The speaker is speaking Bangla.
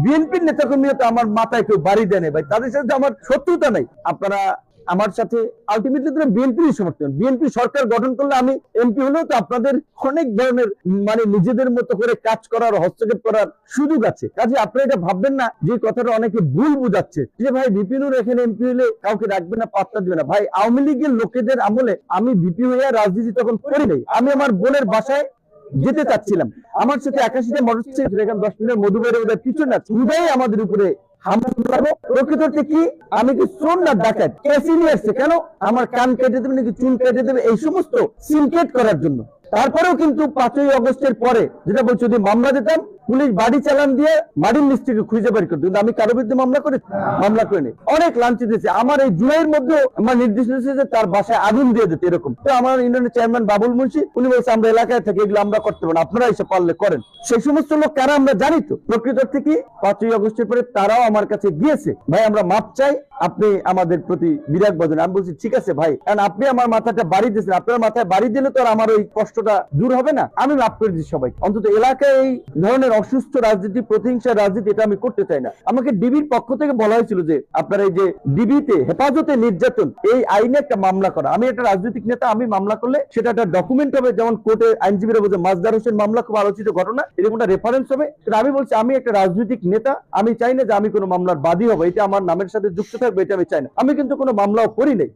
বিএনপির নেতাকর্মীরা তো আমার মাথায় কেউ বাড়ি দেয় ভাই, তাদের সাথে আমার শত্রুতা নাই। আপনারা আমার সাথে আলটিমেটলি বিএনপির সমর্থন, বিএনপি সরকার গঠন করলে আমি এমপি হলেও তো আপনাদের অনেক ধরনের মানে নিজেদের মতো করে কাজ করার, হস্তক্ষেপ করার সুযোগ আছে। কাজে আপনারা এটা ভাববেন না যে কথাটা অনেকে ভুল বুঝাচ্ছে যে ভাই বিপিনুর এখানে এমপি হলে কাউকে রাখবে না, পাত্তা দিবে না। ভাই আওয়ামী লীগের লোকেদের আমলে আমি ভিপি হয়ে রাজনীতি তখন করি নাই। আমি আমার বোনের বাসায় যেতে চাচ্ছিলাম, আমার সাথে 81টা মোটরসাইকেল, এখানে 10 মিনিট মধুবাড়ি পিছনে আছে, উদয় আমাদের উপরে প্রকৃততে কি আমি কি চোর না ডাকাত? কেসি নিয়ে আসছে কেন? আমার কান কেটে দেবে নাকি চুল কেটে দেবে, এই সমস্ত সিনকেট করার জন্য। তারপরেও কিন্তু 5ই আগস্টের পরে যেটা বলছি, যদি মামলা দিতাম পুলিশ বাড়ি চালান দিয়ে বাড়ির মিস্ত্রিকে খুঁজে বের করতো, কিন্তু আমি কারো বিরুদ্ধে মামলা করিনি। অনেক লাঞ্ছিত দিয়েছে। আমার এই জুলাইয়ের মধ্যে আমার নির্দেশ দিয়েছে যে তার বাসায় আগুন দিয়ে দিতে, এরকম। তো আমার ইউনিয়নের চেয়ারম্যান বাবুল মুন্সি উনি বলছে আমরা এলাকায় থাকি, এগুলো আমরা করতে পারবো না, আপনারা এসে পারলে করেন। সেই সমস্ত লোক কারা আমরা জানি তো। প্রকৃত থেকে 5ই আগস্টের পরে তারাও আমার কাছে গিয়েছে, ভাই আমরা মাপ চাই, আপনি আমাদের প্রতি বিরাগ বদন। আমি বলছি ঠিক আছে ভাই, কারণ আপনি আমার মাথাটা বাড়ি দিয়েছেন, আপনার মাথায় বাড়ি দিলে তো আর আমার ওই কষ্টটা দূর হবে না। আমি মাফ করে দিচ্ছি সবাই। অন্তত এলাকায় এই ধরনের অসুস্থ রাজনীতি, প্রতিহিংসা রাজনীতি, এটা আমি করতে চাই না। আমাকে ডিবির পক্ষ থেকে বলা হয়েছিল যে আপনার এই যে ডিবিতে হেফাজতে নির্যাতন এই আইনে একটা মামলা করা। আমি একটা রাজনৈতিক নেতা, আমি মামলা করলে সেটা একটা ডকুমেন্ট হবে, যেমন কোর্টে আইনজীবীরা বলছে মাজদার হোসেন মামলা খুব আলোচিত ঘটনা, এরকম একটা রেফারেন্স হবে। আমি বলছি আমি একটা রাজনৈতিক নেতা, আমি চাই না যে আমি কোনো মামলার বাদী হবো, এটা আমার নামের সাথে যুক্ত থাকবে, এটা আমি চাই না। আমি কিন্তু কোনো মামলাও করি নাই।